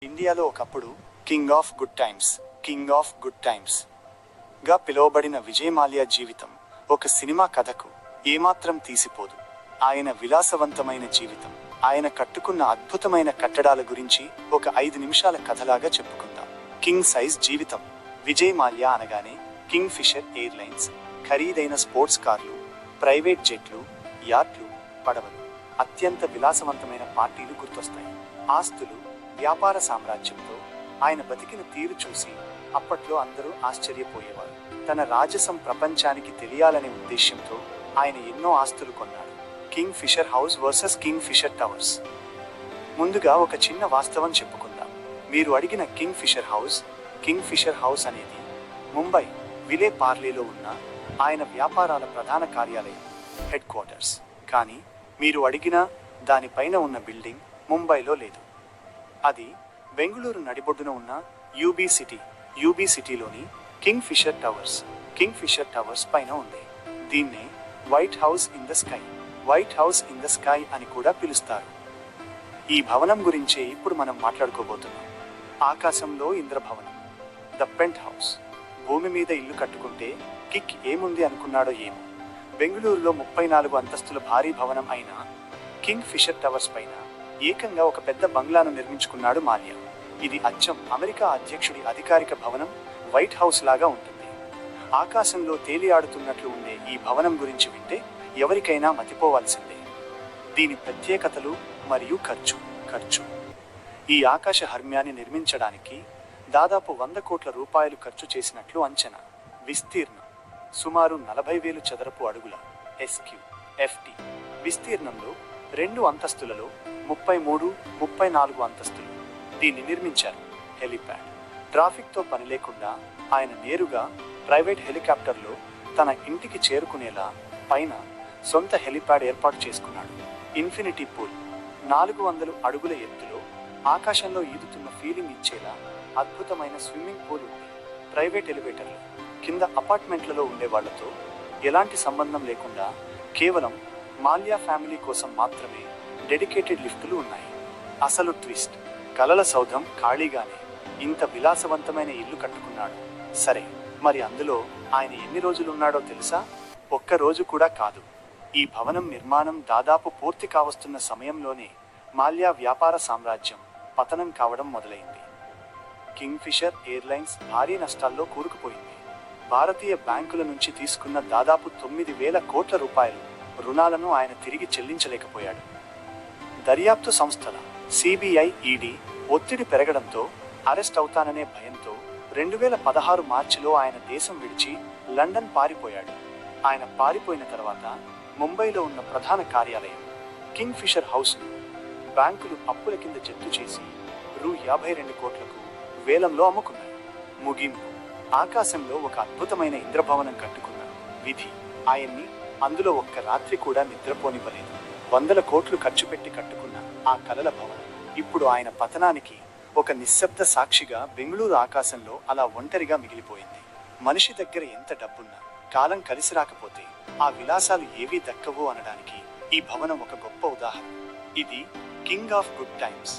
ఇండియాలో ఒకప్పుడు king of good times గా పిలువబడిన విజయ్ మాల్యా జీవితం ఒక సినిమా కథకు ఏమాత్రం తీసిపోదు. ఆయన విలాసవంతమైన జీవితం, ఆయన కట్టుకున్న అద్భుతమైన కట్టడాల గురించి ఒక 5 నిమిషాల కథలాగా చెప్పుకుందాం. కింగ్ సైజ్ జీవితం. విజయ్ మాల్యా అనగానే కింగ్ ఫిషర్ ఎయిర్లైన్స్, ఖరీదైన స్పోర్ట్స్ కార్లు, ప్రైవేట్ జెట్లు, యాట్లు, పడవలు, అత్యంత విలాసవంతమైన పార్టీలు గుర్తొస్తాయి. ఆస్తులు, వ్యాపార సామ్రాజ్యంతో ఆయన బతికిన తీరు చూసి అప్పట్లో అందరూ ఆశ్చర్యపోయేవారు. తన రాజసం ప్రపంచానికి తెలియాలనే ఉద్దేశ్యంతో ఆయన ఎన్నో ఆస్తులు కొన్నాడు. Kingfisher House versus Kingfisher Towers. ముందుగా ఒక చిన్న వాస్తవం చెప్పుకుందాం. మీరు అడిగిన కింగ్ ఫిషర్ హౌస్ అనేది ముంబై విలే పార్లేలో ఉన్న ఆయన వ్యాపారాల ప్రధాన కార్యాలయం, హెడ్ క్వార్టర్స్. కానీ మీరు అడిగిన దానిపైన ఉన్న బిల్డింగ్ ముంబైలో లేదు. అది బెంగుళూరు నడిబొడ్డున ఉన్న యూబీ సిటీలోని కింగ్ ఫిషర్ టవర్స్ పైన ఉంది. దీన్నే white house in the sky అని కూడా పిలుస్తారు. ఈ భవనం గురించే ఇప్పుడు మనం మాట్లాడుకోబోతున్నాం. ఆకాశంలో ఇంద్రభవనం, ద పెంట్ హౌస్. భూమి మీద ఇల్లు కట్టుకుంటే కిక్ ఏముంది అనుకున్నాడో ఏమో. బెంగుళూరులో 34 అంతస్తుల భారీ భవనం అయిన కింగ్ ఫిషర్ టవర్స్ పైన ఏకంగా ఒక పెద్ద బంగ్లాను నిర్మించుకున్నాడు మాల్యా. ఇది అచ్చం అమెరికా అధ్యక్షుడి అధికారిక భవనం, వైట్ హౌస్ లాగా ఉంటుంది. ఆకాశంలో తేలియాడుతున్నట్లు ఉండే ఈ భవనం గురించి వింటే ఎవరికైనా మతిపోవాల్సిందే. దీని ప్రత్యేకతలు మరియు ఖర్చు. ఈ ఆకాశ హర్మ్యాన్ని నిర్మించడానికి దాదాపు 100 కోట్ల రూపాయలు ఖర్చు చేసినట్లు అంచనా. విస్తీర్ణం సుమారు 40,000 చదరపు అడుగుల SQFT విస్తీర్ణంలో 2 అంతస్తులలో 33, 34 అంతస్తులు దీన్ని నిర్మించారు. హెలిప్యాడ్. ట్రాఫిక్తో పని లేకుండా ఆయన నేరుగా ప్రైవేట్ హెలికాప్టర్లో తన ఇంటికి చేరుకునేలా పైన సొంత హెలిప్యాడ్ ఏర్పాటు చేసుకున్నాడు. Infinity pool. 400 అడుగుల ఎత్తులో ఆకాశంలో ఈదుతున్న ఫీలింగ్ ఇచ్చేలా అద్భుతమైన స్విమ్మింగ్ పూల్ ఉంది. ప్రైవేట్ ఎలివేటర్లు. కింద అపార్ట్మెంట్లలో ఉండే వాళ్లతో ఎలాంటి సంబంధం లేకుండా కేవలం మాల్యా ఫ్యామిలీ కోసం మాత్రమే డెడికేటెడ్ లిఫ్టులు ఉన్నాయి. అసలు ట్విస్ట్, కలల సౌధం ఖాళీగానే ఇంత విలాసవంతమైన ఇల్లు కట్టుకున్నాడు. సరే, మరి అందులో ఆయన ఎన్ని రోజులున్నాడో తెలుసా? ఒక్క రోజు కూడా కాదు. ఈ భవనం నిర్మాణం దాదాపు పూర్తి కావస్తున్న సమయంలోనే మాల్యా వ్యాపార సామ్రాజ్యం పతనం కావడం మొదలైంది. కింగ్ ఫిషర్ ఎయిర్లైన్స్ భారీ నష్టాల్లో కూరుకుపోయింది. భారతీయ బ్యాంకుల నుంచి తీసుకున్న దాదాపు 9,000 కోట్ల రూపాయలు రుణాలను ఆయన తిరిగి చెల్లించలేకపోయాడు. దర్యాప్తు సంస్థల CBI, ED ఒత్తిడి పెరగడంతో అరెస్ట్ అవుతాననే భయంతో 2016 మార్చిలో ఆయన దేశం విడిచి లండన్ పారిపోయాడు. ఆయన పారిపోయిన తర్వాత ముంబైలో ఉన్న ప్రధాన కార్యాలయం కింగ్ ఫిషర్ హౌస్ను బ్యాంకులు అప్పుల కింద జప్తు చేసి రూ. 52 కోట్లకు వేలంలో అమ్ముకున్నాయి. ముగింపు. ఆకాశంలో ఒక అద్భుతమైన ఇంద్రభవనం కట్టుకున్న విధి ఆయన్ని అందులో ఒక్క రాత్రి కూడా నిద్రపోనివ్వలేదు. 100 కోట్లు ఖర్చు పెట్టి కట్టుకున్న ఆ కలల భవనం ఇప్పుడు ఆయన పతనానికి ఒక నిశ్శబ్ద సాక్షిగా బెంగుళూరు ఆకాశంలో అలా ఒంటరిగా మిగిలిపోయింది. మనిషి దగ్గర ఎంత డబ్బున్నా కాలం కలిసి రాకపోతే ఆ విలాసాలు ఏవీ దక్కవు అనడానికి ఈ భవనం ఒక గొప్ప ఉదాహరణ. ఇది కింగ్ ఆఫ్ గుడ్ టైమ్స్.